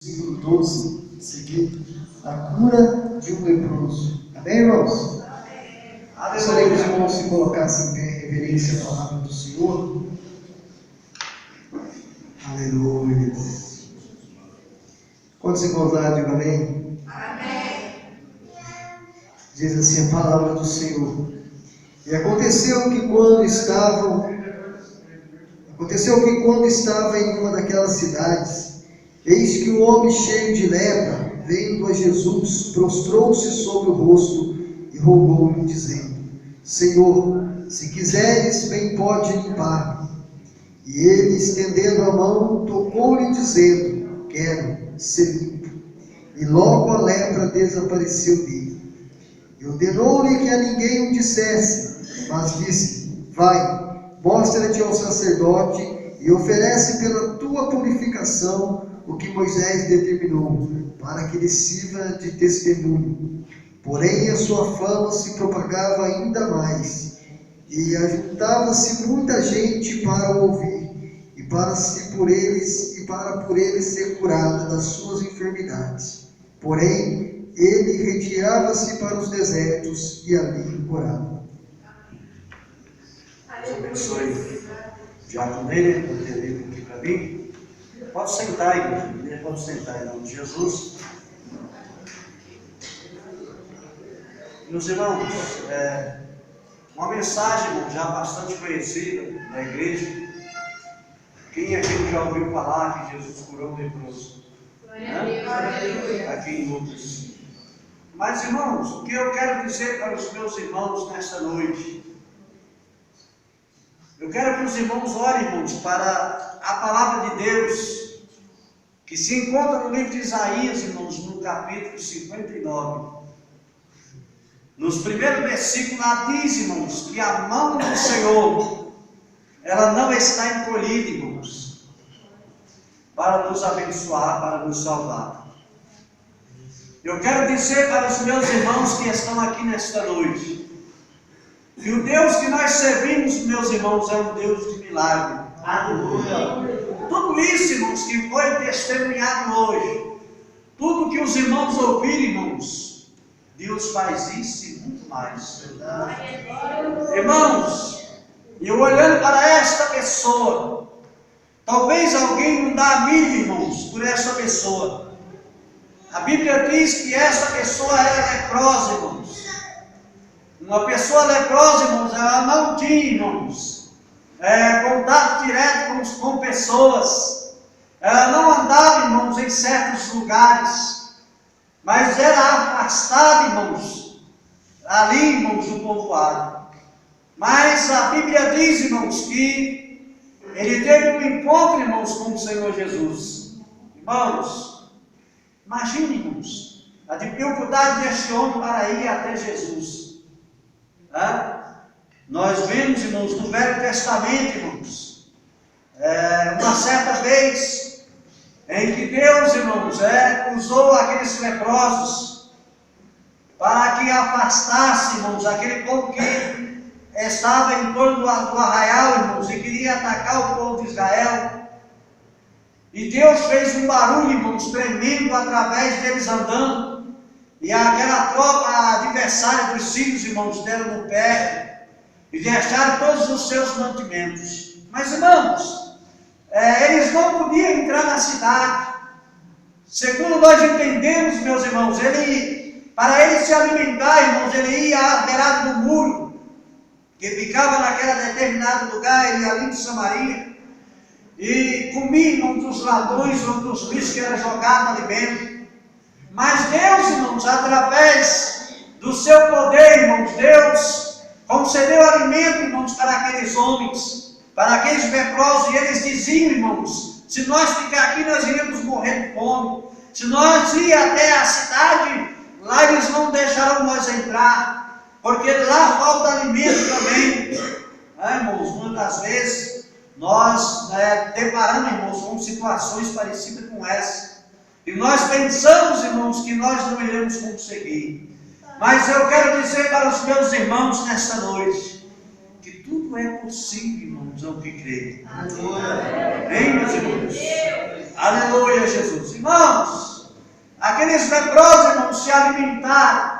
Versículo 12, seguido, a cura de um leproso. Amém, irmãos? Gostaria que os irmãos se colocassem em pé em reverência à palavra do Senhor. Aleluia. Quantos irmãos lá, digam amém? Amém. Diz assim a palavra do Senhor. E aconteceu que quando estava em uma daquelas cidades, eis que um homem cheio de lepra, vendo a Jesus, prostrou-se sobre o rosto e rogou-lhe, dizendo: Senhor, se quiseres, bem pode limpar-me. E ele, estendendo a mão, tocou-lhe, dizendo: Quero ser limpo. E logo a lepra desapareceu dele. E ordenou-lhe que a ninguém o dissesse, mas disse: Vai, mostra-te ao sacerdote e oferece pela tua purificação o que Moisés determinou, para que lhe sirva de testemunho. Porém a sua fama se propagava ainda mais, e ajuntava-se muita gente para o ouvir, e para por eles ser curada das suas enfermidades. Porém ele retirava-se para os desertos e ali orava. Deus abençoe o diácono dele, por ter vindo aqui para mim. Pode sentar, igreja, pode sentar em nome de Jesus. Meus irmãos, uma mensagem, irmão, já bastante conhecida da igreja. Quem aqui já ouviu falar que Jesus curou o leproso? Aqui em Lucas. Mas, irmãos, o que eu quero dizer para os meus irmãos nesta noite? Eu quero que os irmãos olhem, irmãos, para a palavra de Deus, que se encontra no livro de Isaías, irmãos, no capítulo 59. Nos primeiros versículos lá diz, irmãos, que a mão do Senhor, ela não está encolhida, irmãos, para nos abençoar, para nos salvar. Eu quero dizer para os meus irmãos que estão aqui nesta noite, que o Deus que nós servimos, meus irmãos, é um Deus de milagre. Aleluia. Tudo isso, irmãos, que foi testemunhado hoje, tudo que os irmãos ouviram, irmãos, Deus faz isso e muito mais. Irmãos, eu olhando para esta pessoa, talvez alguém não dá a mínima, irmãos, por esta pessoa. A Bíblia diz que esta pessoa era leprosa, irmãos. Uma pessoa leprosa, irmãos, ela não tinha, irmãos, contato direto com pessoas. Ela não andava, irmãos, em certos lugares, mas era afastada, irmãos, ali, irmãos, do povoado. Mas a Bíblia diz, irmãos, que ele teve um encontro, irmãos, com o Senhor Jesus. Irmãos, imagine, irmãos, a dificuldade deste homem para ir até Jesus. Nós vemos, irmãos, no Velho Testamento, irmãos, uma certa vez em que Deus, irmãos, usou aqueles leprosos para que afastasse, irmãos, aquele povo que estava em torno do arraial, irmãos, e queria atacar o povo de Israel. E Deus fez um barulho, irmãos, tremendo através deles andando. E aquela tropa adversária dos sírios, irmãos, deram no pé e deixaram todos os seus mantimentos. Mas, irmãos, eles não podiam entrar na cidade. Segundo nós entendemos, meus irmãos, para ele se alimentar, irmãos, ele ia à beirada do muro, que ficava naquele determinado lugar, ele ali de Samaria, e comia, irmãos, dos ladrões ou dos lixos que era jogado ali dentro. Mas Deus, irmãos, através do seu poder, irmãos, Deus concedeu alimento, irmãos, para aqueles homens, para aqueles leprosos, e eles diziam, irmãos, se nós ficar aqui, nós iríamos morrer de fome. Se nós ir até a cidade, lá eles não deixarão nós entrar, porque lá falta alimento também. Irmãos, muitas vezes nós deparamos, irmãos, com situações parecidas com essa. E nós pensamos, irmãos, que nós não iremos conseguir. Mas eu quero dizer para os meus irmãos nesta noite, que tudo é possível, irmãos, ao que creem. Amém, meus irmãos? Aleluia, Jesus. Irmãos, aqueles leprosos, irmãos, se alimentaram,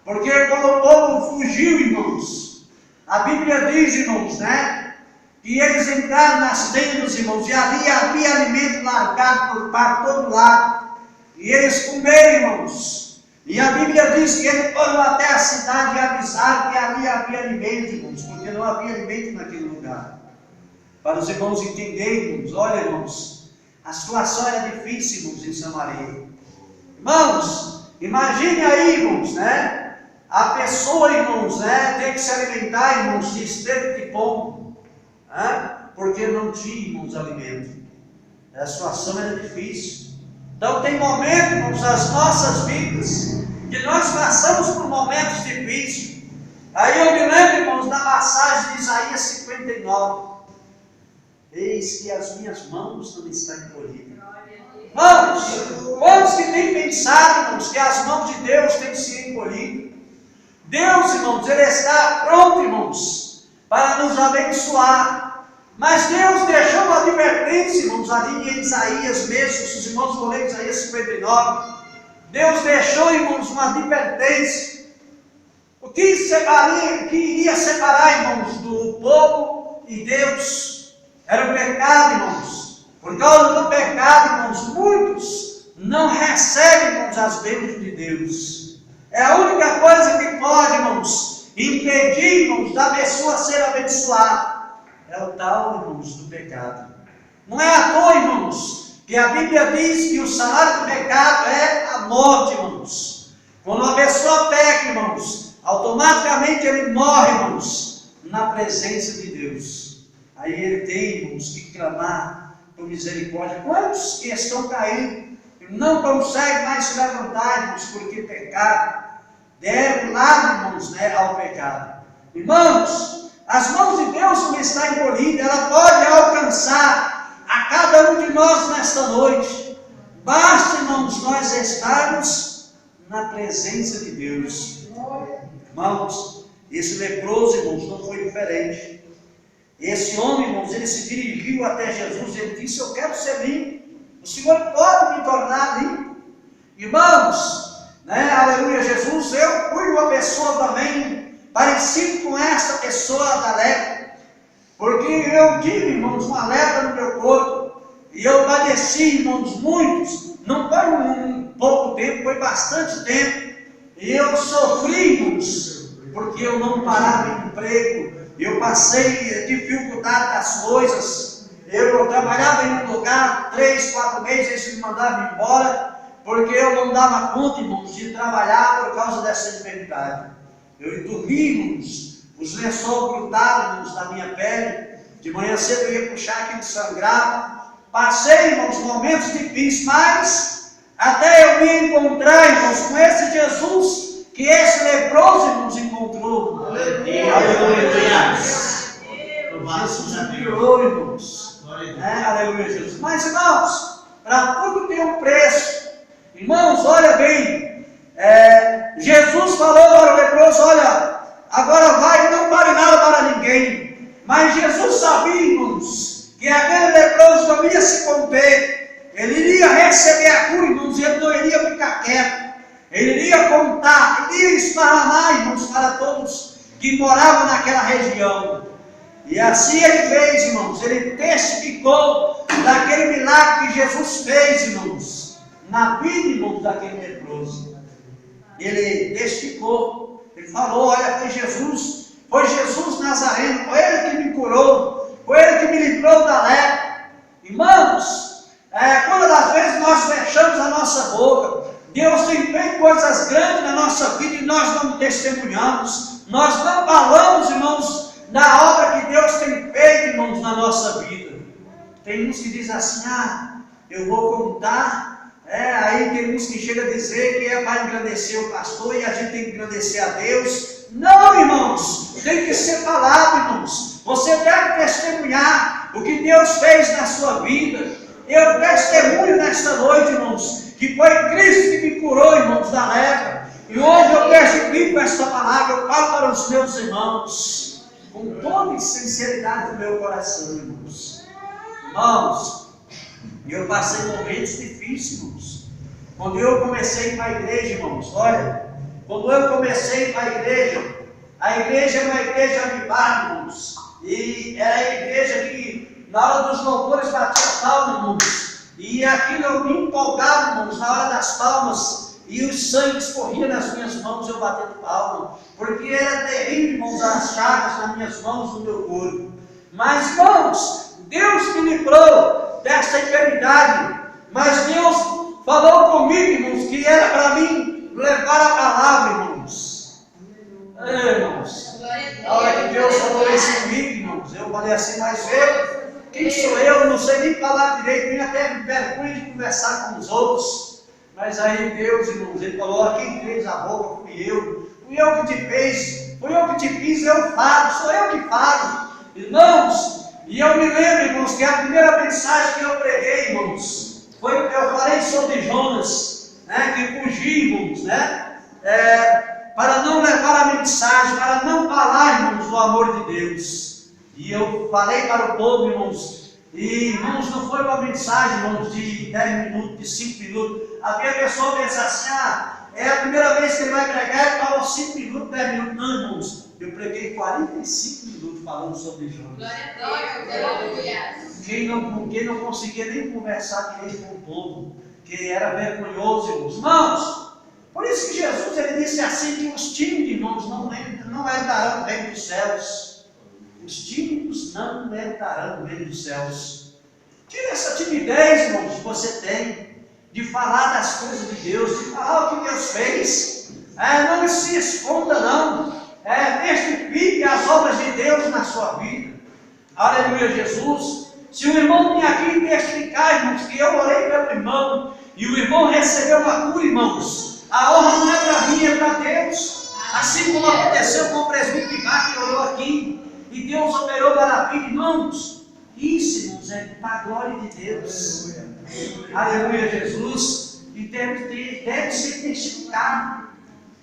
porque quando o povo fugiu, irmãos, a Bíblia diz, irmãos, né, que eles entraram nas tendas, irmãos, e ali havia alimento largado para todo lado, e eles comeram, irmãos, e a Bíblia diz que eles foram até a cidade e avisaram que ali havia alimento, irmãos, porque não havia alimento naquele lugar. Para os irmãos entenderem, irmãos, olha, irmãos, a situação era difícil, irmãos, em Samaria. Irmãos, imagine aí, irmãos, né? A pessoa, irmãos, né? Tem que se alimentar, irmãos, de esteve de fome, né? Porque não tinha, irmãos, alimento. A situação era difícil. Então tem momentos, irmãos, nas nossas vidas, que nós passamos por momentos difíceis. Aí eu me lembro, irmãos, da passagem de Isaías 59. Eis que as minhas mãos não estão encolhidas. Irmãos, quantos que têm pensado, irmãos, que as mãos de Deus têm se encolhido? Deus, irmãos, Ele está pronto, irmãos, para nos abençoar. Mas Deus deixou uma advertência, irmãos, ali em Isaías mesmo, se os irmãos vão ler Isaías 59, Deus deixou, irmãos, uma advertência. O que iria separar, irmãos, do povo e Deus? Era o pecado, irmãos. Por causa do pecado, irmãos, muitos não recebem, irmãos, as bênçãos de Deus. É a única coisa que pode, irmãos, impedir, irmãos, da pessoa ser abençoada. É o tal, irmãos, do pecado. Não é à toa, irmãos, que a Bíblia diz que o salário do pecado é a morte, irmãos. Quando uma pessoa peca, irmãos, automaticamente ele morre, irmãos, na presença de Deus. Aí ele tem, irmãos, que clamar por misericórdia. Quantos que estão caindo e não conseguem mais se levantar, irmãos, porque pecaram, deram lado, irmãos, né, ao pecado. Irmãos, as mãos de Deus não estão encolhidas, ela pode alcançar a cada um de nós nesta noite. Basta, irmãos, nós estarmos na presença de Deus. Irmãos, esse leproso, irmãos, não foi diferente. Esse homem, irmãos, ele se dirigiu até Jesus e ele disse: eu quero ser limpo, o Senhor pode me tornar limpo. Irmãos, né, aleluia, Jesus, eu fui uma pessoa também parecido com essa pessoa da lepra, porque eu tive, irmãos, uma lepra no meu corpo, e eu padeci, irmãos, muitos, não foi um pouco tempo, foi bastante tempo, e eu sofri, irmãos, porque eu não parava em emprego. Eu passei dificuldade das coisas. Eu trabalhava em um lugar 3, 4 meses, eles me mandavam embora, porque eu não dava conta, irmãos, de trabalhar por causa dessa enfermidade. Eu dormia, irmãos, os lençóis grudavam, irmãos, na minha pele. De manhã cedo eu ia puxar aquilo sangrava. Passei, irmãos, momentos difíceis, mas até eu me encontrar, irmãos, com esse Jesus que esse leproso, irmãos, encontrou. Aleluia. Jesus me curou, irmãos. Aleluia, Jesus. Mas, irmãos, para tudo tem um preço. Irmãos, olha bem. Jesus falou para o leproso: olha, agora vai, não pare nada para ninguém. Mas Jesus sabia, irmãos, que aquele leproso não ia se conter. Ele iria receber a cura, irmãos, e ele não iria ficar quieto. Ele iria contar, ele ia esparramar, irmãos, para todos que moravam naquela região. E assim ele fez, irmãos, ele testificou daquele milagre que Jesus fez, irmãos, na vida, irmãos, daquele leproso. Ele testificou, ele falou: olha, foi Jesus Nazareno, foi ele que me curou, foi ele que me livrou da lepra. Irmãos, quando às vezes nós fechamos a nossa boca, Deus tem feito coisas grandes na nossa vida e nós não testemunhamos, nós não falamos, irmãos, da obra que Deus tem feito, irmãos, na nossa vida. Tem uns que dizem assim: eu vou contar, aí tem uns que chegam a dizer que para engrandecer o pastor e a gente tem que engrandecer a Deus. Não, irmãos, tem que ser falado, irmãos. Você deve testemunhar o que Deus fez na sua vida. Eu testemunho nesta noite, irmãos, que foi Cristo que me curou, irmãos, da lepra. E hoje eu testifico esta palavra, eu falo para os meus irmãos, com toda sinceridade do meu coração, irmãos. Irmãos, E eu passei momentos difíceis, irmãos. Quando eu comecei a ir para a igreja, irmãos, olha, quando eu comecei a ir para a igreja é uma igreja avivada, irmãos. E era a igreja que, na hora dos louvores, batia palma, irmãos. E aquilo eu me empolgava, irmãos, na hora das palmas. E o sangue escorria nas minhas mãos, eu batendo palma. Porque era terrível, irmãos, as chagas nas minhas mãos, no meu corpo. Mas, irmãos, Deus me livrou dessa enfermidade. Mas Deus falou comigo, irmãos, que era para mim levar a palavra, irmãos. Irmãos, na hora que Deus falou isso comigo, irmãos, eu falei assim, mas quem sou eu? Não sei nem falar direito, tenho até vergonha de conversar com os outros. Mas aí Deus, irmãos, Ele falou, quem fez a boca fui eu que te fez, fui eu que te fiz, eu falo, sou eu que falo. Irmãos, e eu me lembro, irmãos, que a primeira mensagem que eu preguei, irmãos, foi que eu falei sobre Jonas, né, que fugiu, irmãos, né, para não levar a mensagem, para não falar, irmãos, do amor de Deus. E eu falei para o povo, irmãos, e irmãos, não foi uma mensagem, irmãos, de 10 minutos, de 5 minutos. Havia pessoa que pensa assim, é a primeira vez que ele vai pregar, ele falou 5 minutos, 10 minutos. Não, irmãos, eu preguei 45 minutos falando sobre Jonas. Quem não conseguia nem conversar direito com o povo, que era vergonhoso, irmãos. Irmãos, por isso que Jesus ele disse assim, que os tímidos, irmãos, não herdarão o reino dos céus. Os tímidos não herdarão o reino dos céus. Tira essa timidez, irmãos, que você tem, de falar das coisas de Deus, de falar o que Deus fez. Não se esconda, não. Testifique as obras de Deus na sua vida. Aleluia, Jesus. Se o irmão vem aqui testificar, irmãos, que eu orei pelo irmão, e o irmão recebeu uma cura, irmãos, a honra não é para mim, é para Deus. Assim como aconteceu com o presbítero que orou aqui, e Deus operou maravilha, irmãos. Isso, irmãos, é para a glória de Deus. Aleluia, Jesus. E deve ser testificado.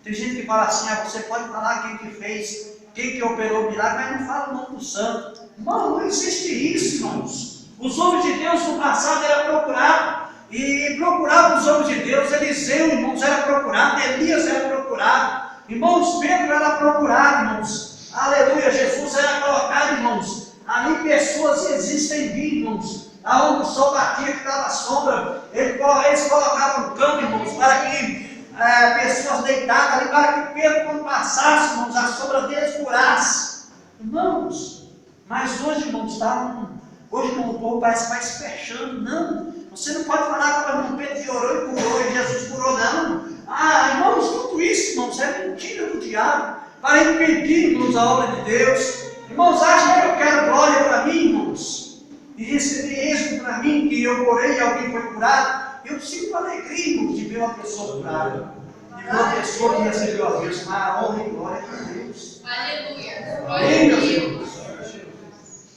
Tem gente que fala assim, você pode falar quem que fez, quem que operou o milagre, mas não fala o nome do santo. Irmão, não existe isso, irmãos. Os homens de Deus no passado eram procurados, e procuravam os homens de Deus. Eliseu, irmãos, era procurado, Elias era procurado, irmãos, Pedro era procurado, irmãos. Aleluia, Jesus era colocado, irmãos. Ali pessoas existem, irmãos, aonde o sol batia, que estava à sombra, eles colocavam cama, irmãos, para que pessoas deitadas ali, para que Pedro, quando passasse, irmãos, a sombra deles curasse. Irmãos, mas hoje, irmãos, hoje, irmão, o povo parece que vai se fechando. Não, você não pode falar que o irmão Pedro que orou e curou, e Jesus curou, não. Irmãos, tudo isso, irmãos, é mentira do diabo, para impedir, irmãos, a obra de Deus. Irmãos, acham que eu quero glória para mim, irmãos, e receber êxito para mim, que eu orei e alguém foi curado? Eu sinto alegria, irmãos, de ver uma pessoa curada, de ver uma pessoa que recebeu a Deus, mas a honra e glória para Deus. Aleluia. Amém, meus irmãos?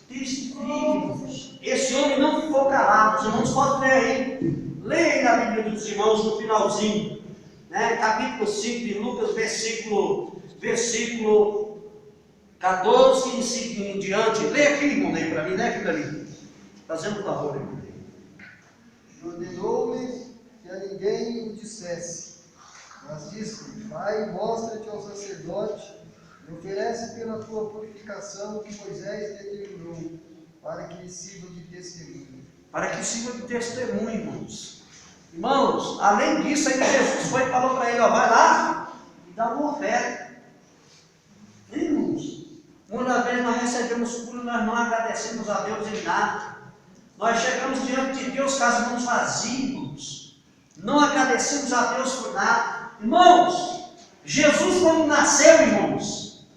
Testifique. Esse homem não ficou calado. Os irmãos podem ler aí. Leia aí na Bíblia dos irmãos no finalzinho, né? Capítulo 5 de Lucas, versículo 14 e em diante. Leia aqui, irmão, aí para mim, leia aquilo ali. Fazendo um favor, irmão. Ordenou-me que a ninguém o dissesse, mas disse-lhe: Vai, mostra-te ao sacerdote e oferece pela tua purificação o que Moisés determinou, para que sirva de testemunho. Para que sirva de testemunho, irmãos. Irmãos, além disso, aí Jesus foi e falou para ele: vai lá e dá uma oferta. Irmãos, muitas vezes nós recebemos cura, nós não agradecemos a Deus em nada. Nós chegamos diante de Deus com as mãos vazias, irmãos. Não agradecemos a Deus por nada. Irmãos, Jesus quando nasceu, irmãos,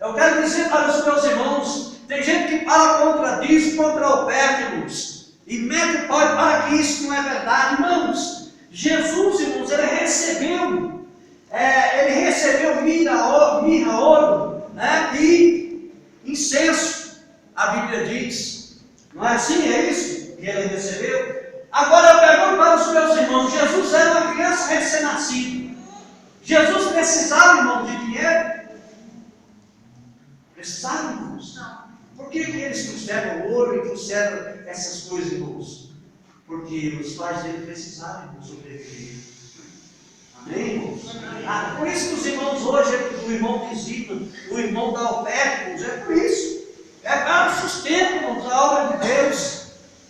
eu quero dizer para os meus irmãos, tem gente que fala contra disso, contra a oferta, irmãos, e mete o pau para que isso não é verdade. Irmãos, Jesus, irmãos, ele recebeu mirra, ouro, né, e incenso, a Bíblia diz. Não é assim? É isso que ele recebeu? Agora eu pergunto para os meus irmãos, Jesus era uma criança recém-nascida. Jesus precisava, irmão, de dinheiro? Precisava, irmãos? Por que eles trouxeram ouro e trouxeram essas coisas, irmãos? porque os pais dele precisaram sobreviver. Amém, irmãos? Por isso que os irmãos hoje, o irmão visita, o irmão dá oferta, irmãos, é por isso. É para o sustento, irmãos, da obra de Deus.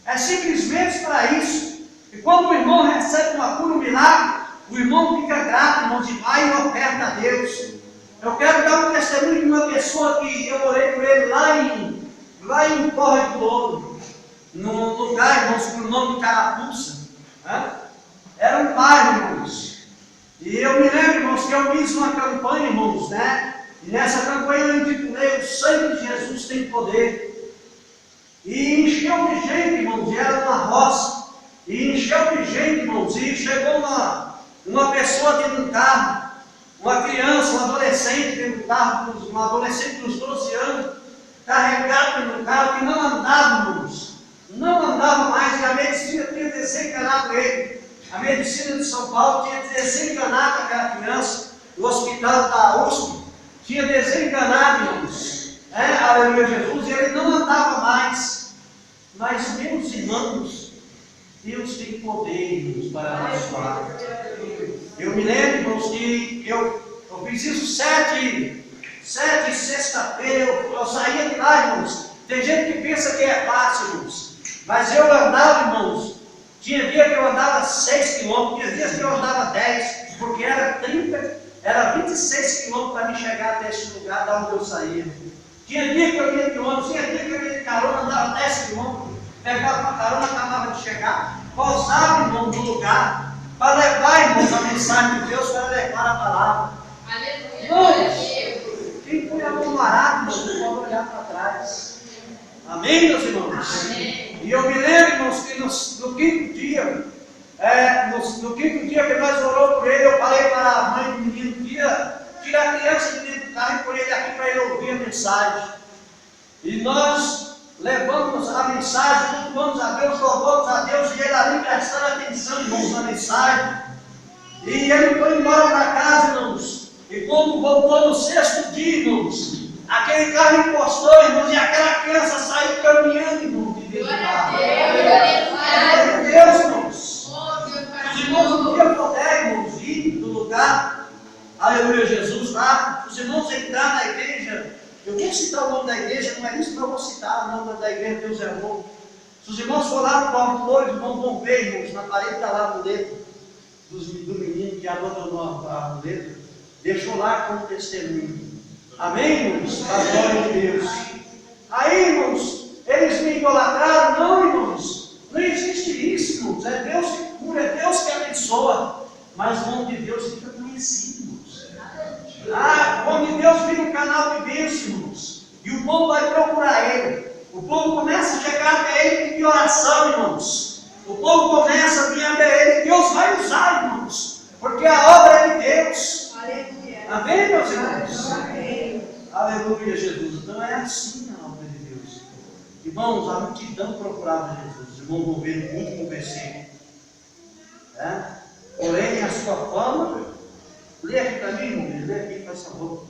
É simplesmente para isso. E quando o irmão recebe uma cura, um milagre, o irmão fica grato, irmãos, e vai e oferta a Deus. Eu quero dar um testemunho de uma pessoa que eu orei por ele lá em Corre do Ouro, num lugar, irmãos, por nome de Carapuça. Era um bairro, irmãos. E eu me lembro, irmãos, que eu fiz uma campanha, irmãos, né? E nessa campanha eu intitulei O Sangue de Jesus Tem Poder. E encheu de gente, irmãos, e era uma roça. E encheu de gente, irmãos, e chegou uma pessoa dentro do carro, uma criança, um adolescente dentro do carro, um adolescente dos 12 anos, carregado no carro, que não andava, irmãos. Não andava mais, e a medicina tinha desenganado ele. A medicina de São Paulo tinha desenganado aquela criança. O hospital da USP tinha desenganado, irmãos. Aleluia, Jesus, e ele não andava mais. Mas, meus irmãos, Deus tem poder, irmãos, para abençoar. Eu me lembro, irmãos, que eu fiz isso sete sexta-feira, eu saía de lá, irmãos. Tem gente que pensa que é fácil, irmãos. Mas eu andava, irmãos. Tinha dia que eu andava 6 quilômetros, tinha dias que eu andava 10, porque era 26 quilômetros para me chegar até esse lugar da onde eu saía. Tinha dia que eu ia de ônibus, tinha dia que eu ia de carona, andava 10 quilômetros, pegava uma carona, acabava de chegar, pausava, irmão, no lugar, para levar, irmãos, a mensagem de Deus, para levar a palavra. Aleluia! Quem foi amor-marado, irmãos, não pode olhar para trás. Amém, meus irmãos? Amém. E eu me lembro, irmãos, que no quinto dia, no quinto dia que nós oramos por ele, eu falei para a mãe do menino, tira a criança de dentro do carro e por ele aqui para ele ouvir a mensagem. E nós levamos a mensagem, louvamos a Deus, louvamos a Deus, e ele ali prestando atenção, irmãos, na mensagem. E ele foi embora para casa, irmãos. E quando voltou no sexto dia, irmãos, aquele carro encostou, irmãos, e aquela criança saiu caminhando, irmãos, de dentro do carro. Glória a Deus, irmãos. Os irmãos não tinham poder, irmãos, ir do lugar. Aleluia, Jesus, lá. Os irmãos entraram na igreja. Eu vou citar o nome da igreja, não é isso que eu vou citar o nome da igreja, Deus é bom. Se os irmãos for lá no Paulo Flores, os irmãos vão ver, irmãos, na parede está lá a muleta do menino que abandonou a muleta. Deixou lá como testemunho. Amém, irmãos? A glória de Deus. Aí, irmãos, eles me idolatraram? Não, irmãos. Não existe isso, irmãos. É Deus que cura, é Deus que abençoa. Mas o nome de Deus fica conhecido, irmãos. O nome de Deus vira um canal de bênção, irmãos. E o povo vai procurar ele. O povo começa a chegar até ele de oração, irmãos. O povo começa a vir até ele. Deus vai usar, irmãos. Porque a obra é de Deus. Amém, meus irmãos? Amém. Aleluia, Jesus. Então é assim a obra de Deus. Irmãos, a multidão procurava Jesus. Os irmãos vão ver no último versículo. Porém, a sua fama. Lê aqui para mim, irmão. Lê aqui, faz favor.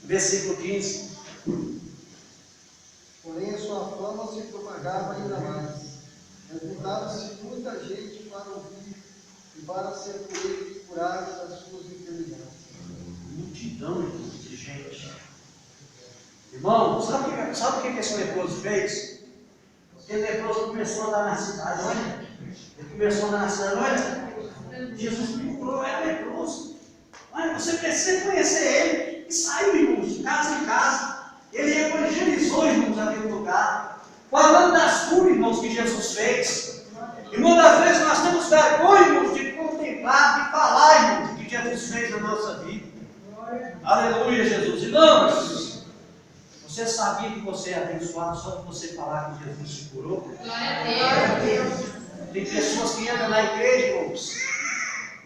Versículo 15. Porém, a sua fama se propagava ainda mais. Juntava-se muita gente para ouvir e para ser por ele curado das suas enfermidades. Multidão, irmãos, de gente. Irmão, sabe o que esse leproso fez? Aquele leproso começou a andar na cidade, olha. Ele começou a andar na cidade, olha. Jesus me curou, era leproso. Olha, você precisa conhecer ele. E saiu, irmãos, de casa em casa. Ele evangelizou, irmãos, naquele lugar. Falando das curas, irmãos, que Jesus fez. E muitas vezes nós temos vergonha, irmãos, de contemplar, de falar, irmãos, que Jesus fez na nossa vida. Aleluia, Jesus. Irmãos, você sabia que você é abençoado só de você falar que Jesus te curou? Glória a Deus. Tem pessoas que entram na igreja, irmãos,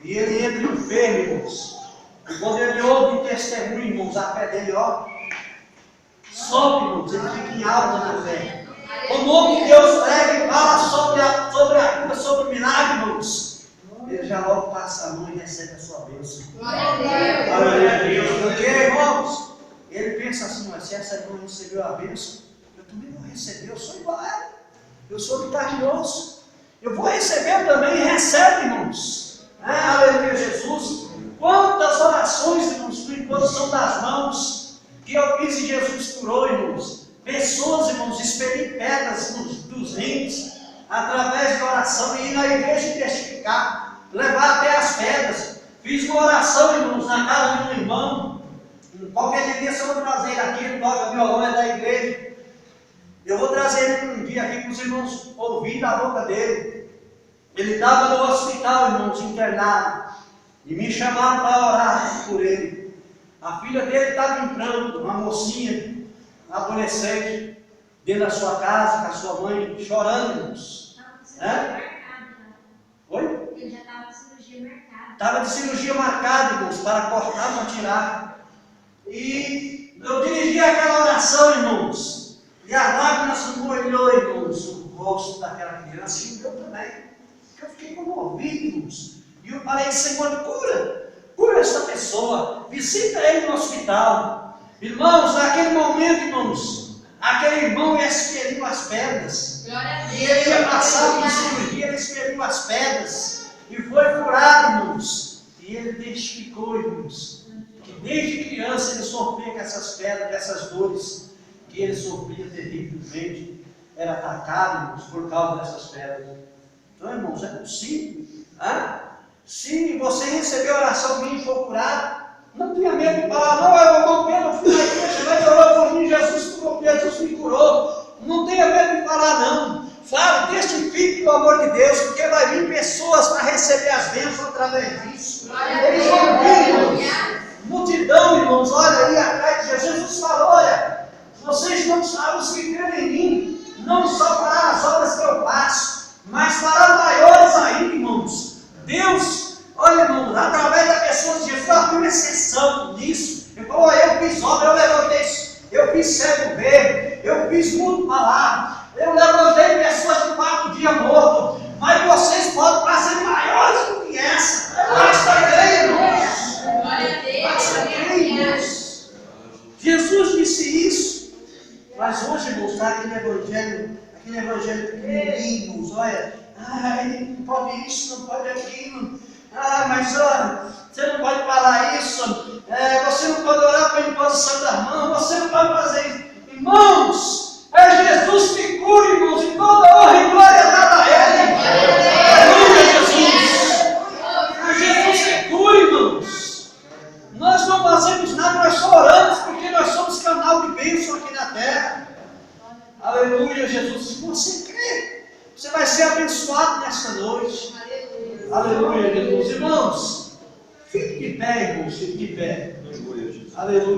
e ele entra enfermo, irmãos. E quando ele ouve um testemunho, irmãos, a fé dele, ó, sobe, irmãos, ele fica em alta na fé. O nome de Deus prega e fala sobre a cura, sobre o milagre, irmãos. Ele já logo passa a mão e recebe a sua bênção. Glória a Deus. Porque, irmãos, ele pensa assim, mas se essa irmã recebeu a bênção, eu também vou receber, eu sou igual a ela. Eu sou de carne e osso. Eu vou receber também, recebe, irmãos. Aleluia, Jesus. Quantas orações, irmãos, por imposição das mãos, que eu fiz e Jesus curou, irmãos. Pessoas, irmãos, expelir pedras dos rins, através de oração, e ir na igreja e testificar, levar até as pedras. Fiz uma oração, irmãos, na casa de um irmão. Qualquer dia, se eu vou trazer ele aqui, ele toca violão, é da igreja. Eu vou trazer ele um dia aqui para os irmãos ouvirem da boca dele. Ele estava no hospital, irmãos, internado. E me chamaram para orar por ele. A filha dele estava em pranto, uma mocinha, adolescente, dentro da sua casa, com a sua mãe, chorando, irmãos. Oi? Ele já estava de cirurgia marcada. Estava de cirurgia marcada, irmãos, para cortar, para tirar. E eu dirigi aquela oração, irmãos. E a lágrimas molhou, irmãos, o rosto daquela criança e o meu também. Eu fiquei comovido, irmãos. E eu falei, Senhor, cura essa pessoa, visita ele no hospital. Irmãos, naquele momento, irmãos, aquele irmão ia expelir as pedras. E ele ia passar por cirurgia, ele expeliu as pedras. E foi curado, irmãos. E ele testificou, irmãos, que desde criança ele sofria com essas pedras, dessas dores, que ele sofria terrivelmente. Era atacado, irmãos, por causa dessas pedras. Então, irmãos, é possível. Se você receber oração minha e for curado, não tenha medo de falar, não, eu vou Pedro, fui na igreja, mas orou por mim, Jesus curou, Jesus me curou. Não tenha medo de falar, não. Fale, testifique do amor de Deus, porque vai vir pessoas para receber as bênçãos através disso. Eles vão vir, irmãos. Multidão, irmãos, olha aí atrás de Jesus. Jesus falou, olha, vocês não sabem os que creem em mim, não só para as obras que eu faço, mas para maiores ainda, irmãos. Deus, olha, irmãos, através da pessoa de Jesus, abriu exceção nisso. Ele falou, eu fiz obra, eu levantei, eu fiz cego ver, eu fiz mundo falar, eu levantei pessoas de 4 dias mortos, mas vocês podem fazer maiores do que essa. Basta crer, irmãos. Basta crer, irmãos. Jesus disse isso, mas hoje, irmãos, está aquele evangelho pequenininho, irmãos, olha, não pode isso, não pode aquilo, mas olha, você não pode falar isso, você não pode orar pela imposição da mão, você não pode fazer isso. Irmãos, é Jesus que cura, irmãos, e toda honra e glória dada a Ele. Aleluia, Jesus. É Jesus que cura, irmãos. Nós não fazemos nada, nós só oramos, porque nós somos canal de bênção aqui na terra. Aleluia, Jesus. Se você crê, você vai ser abençoado nesta noite. Aleluia, Jesus. Irmãos, fique de pé, irmãos, fique de pé. Aleluia.